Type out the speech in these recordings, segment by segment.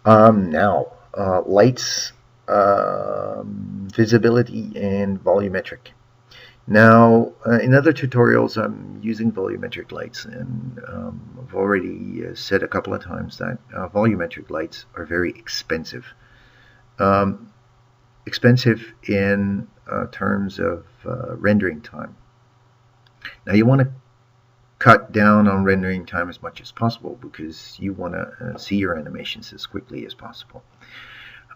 Now, lights, visibility, and volumetric. Now, in other tutorials, I'm using volumetric lights, and I've already said a couple of times that volumetric lights are very expensive. Um, Expensive in terms of rendering time. Now, you want to cut down on rendering time as much as possible because you want to see your animations as quickly as possible.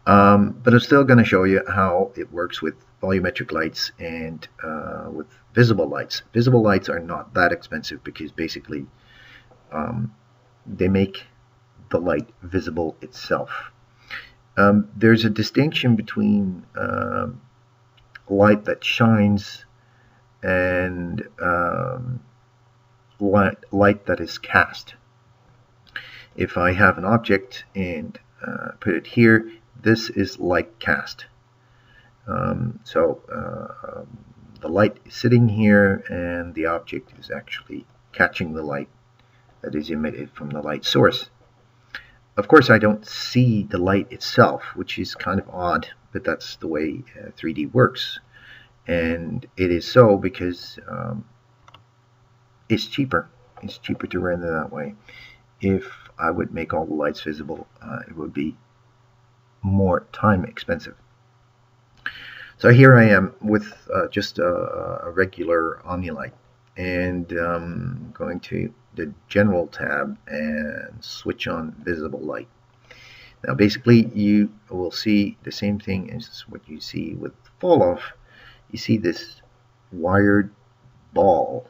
But I'm still going to show you how it works with volumetric lights and with visible lights. Visible lights are not that expensive because basically they make the light visible itself. There's a distinction between light that shines and light that is cast. If I have an object and put it here, this is light cast. The light is sitting here and the object is actually catching the light that is emitted from the light source. Of course, I don't see the light itself, which is kind of odd, but that's the way 3D works. And it is so because it's cheaper. It's cheaper to render that way. If I would make all the lights visible, it would be more time expensive. So here I am with just a regular Omnilight, and going to the General tab and switch on Visible Light. Now basically you will see the same thing as what you see with Fall Off. You see this wired ball,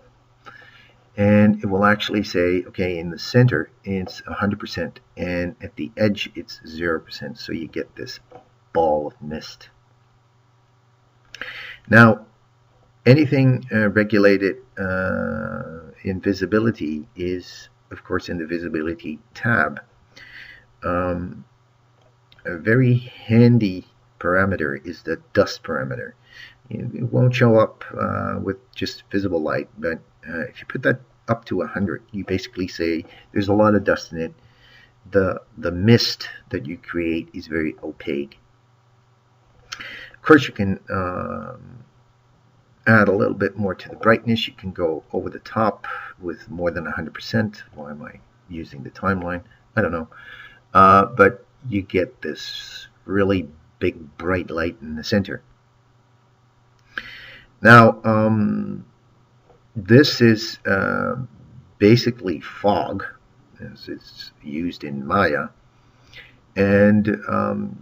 and it will actually say, okay, in the center it's 100% and at the edge it's 0%, so you get this ball of mist. Now anything regulated in visibility is of course in the visibility tab. A very handy parameter is the dust parameter. It won't show up with just visible light, but if you put that up to 100, you basically say there's a lot of dust in it. The mist that you create is very opaque. Of course, you can add a little bit more to the brightness. You can go over the top with more than 100%. Why am I using the timeline? I don't know. But you get this really big bright light in the center. Now, this is basically fog, as it's used in Maya. And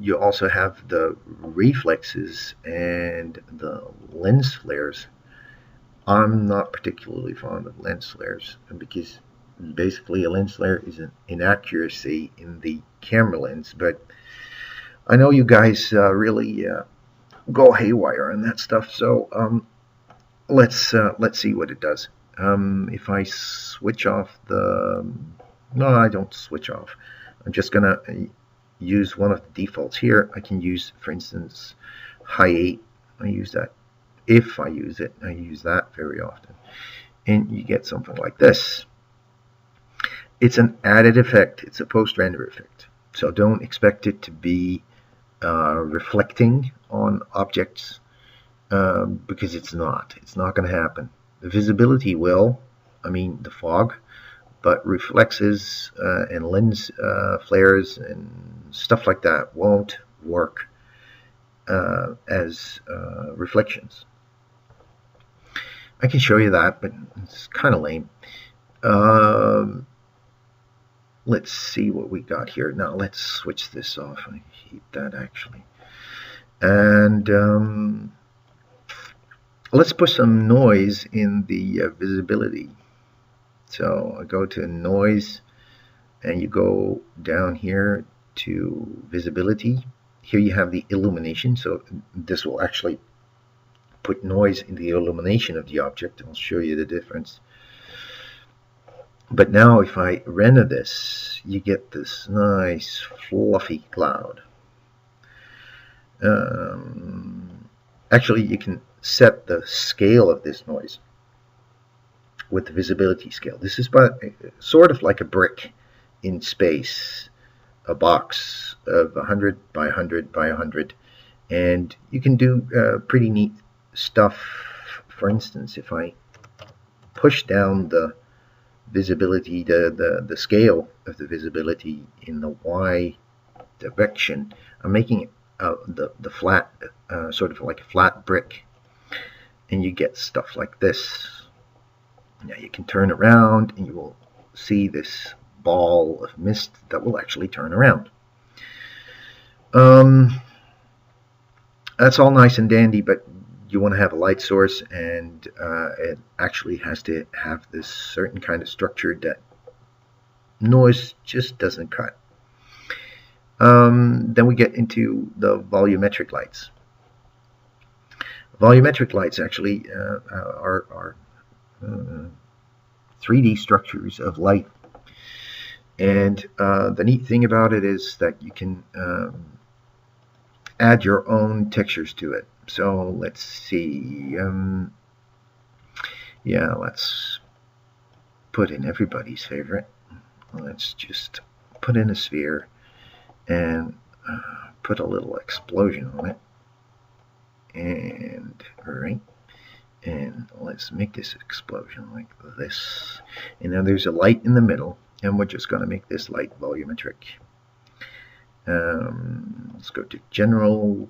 you also have the reflexes and the lens flares. I'm not particularly fond of lens flares because basically a lens flare is an inaccuracy in the camera lens, but I know you guys really go haywire on that stuff, so let's see what it does. If I switch off the... No, I don't switch off. I'm just gonna use one of the defaults here. I can use, for instance, high 8. I use that. If I use it, I use that very often. And you get something like this. It's an added effect. It's a post-render effect. So don't expect it to be reflecting on objects because it's not. It's not going to happen. The visibility will, I mean the fog, but reflexes and lens flares and stuff like that won't work as reflections. I can show you that, but it's kind of lame. Let's see what we got here. Now let's switch this off. I hate that actually. And let's put some noise in the visibility. So I go to noise and you go down here to visibility. Here you have the illumination, so this will actually put noise in the illumination of the object. I'll show you the difference. But now if I render this, you get this nice fluffy cloud. Actually, you can set the scale of this noise with the visibility scale. This is sort of like a brick in space, a box of 100 by 100 by 100, and you can do pretty neat stuff. For instance, if I push down the visibility, the scale of the visibility in the Y direction, I'm making the flat, sort of like a flat brick, and you get stuff like this. Now you can turn around and you will see this ball of mist that will actually turn around. That's all nice and dandy, but you want to have a light source, and it actually has to have this certain kind of structure that noise just doesn't cut. Then we get into the volumetric lights. Volumetric lights actually are 3D structures of light, and the neat thing about it is that you can add your own textures to it. So let's see, yeah, let's put in everybody's favorite. Let's just put in a sphere and put a little explosion on it, and right, and let's make this explosion like this, and now there's a light in the middle, and we're just going to make this light volumetric. Let's go to general,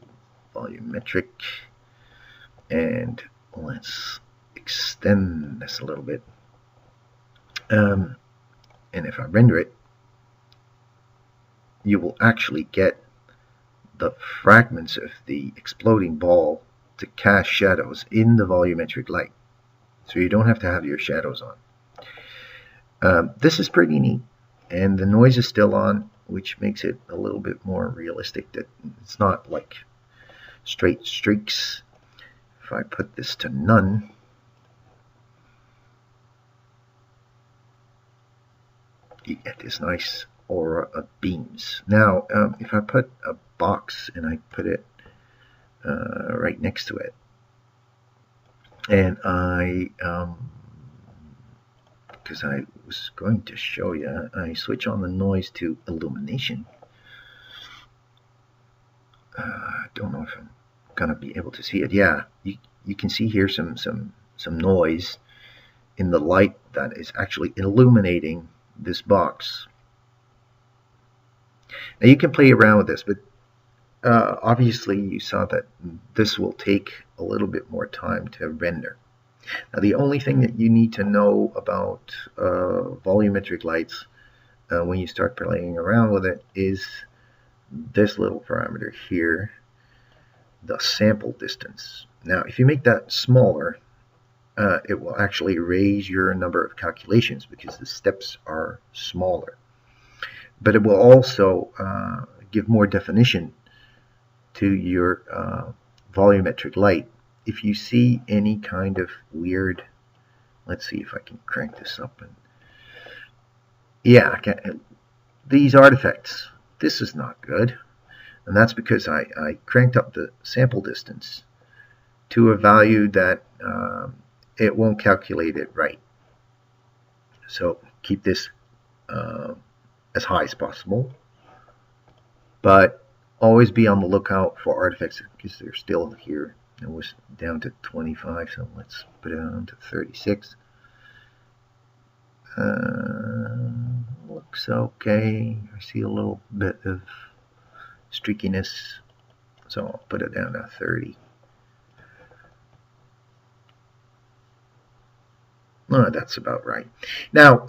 volumetric, and let's extend this a little bit, and if I render it, you will actually get the fragments of the exploding ball to cast shadows in the volumetric light, so you don't have to have your shadows on. This is pretty neat, and the noise is still on, which makes it a little bit more realistic, that it's not like straight streaks. If I put this to none, you get this nice aura of beams. Now, if I put a box and I put it right next to it, and I, because I was going to show you, I switch on the noise to illumination. I don't know if I'm gonna be able to see it. Yeah, you can see here some noise in the light that is actually illuminating this box. Now you can play around with this, but obviously you saw that this will take a little bit more time to render. Now the only thing that you need to know about volumetric lights when you start playing around with it is this little parameter here, the sample distance. Now if you make that smaller, it will actually raise your number of calculations because the steps are smaller. But it will also give more definition to your volumetric light. If you see any kind of weird, let's see if I can crank this up, and yeah, these artifacts, this is not good, and that's because I cranked up the sample distance to a value that it won't calculate it right. So keep this as high as possible, but always be on the lookout for artifacts because they're still here. It was down to 25, so let's put it on to 36. Looks okay. I see a little bit of streakiness, so I'll put it down to 30. That's about right. Now,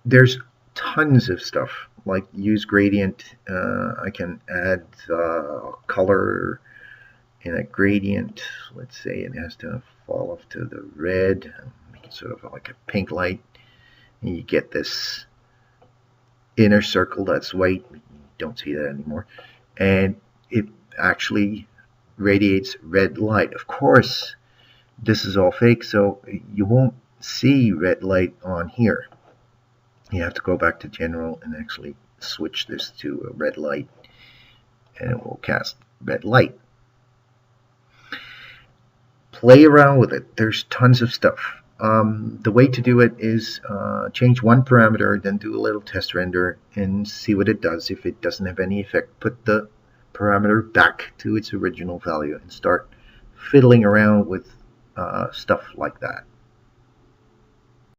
there's tons of stuff like use gradient. I can add color in a gradient. Let's say it has to fall off to the red, make it sort of like a pink light, and you get this inner circle that's white. You don't see that anymore, and it actually radiates red light. Of course, this is all fake, so you won't see red light on here. You have to go back to general and actually switch this to a red light, and it will cast red light. Play around with it. There's tons of stuff. The way to do it is change one parameter, then do a little test render and see what it does. If it doesn't have any effect, put the parameter back to its original value and start fiddling around with stuff like that.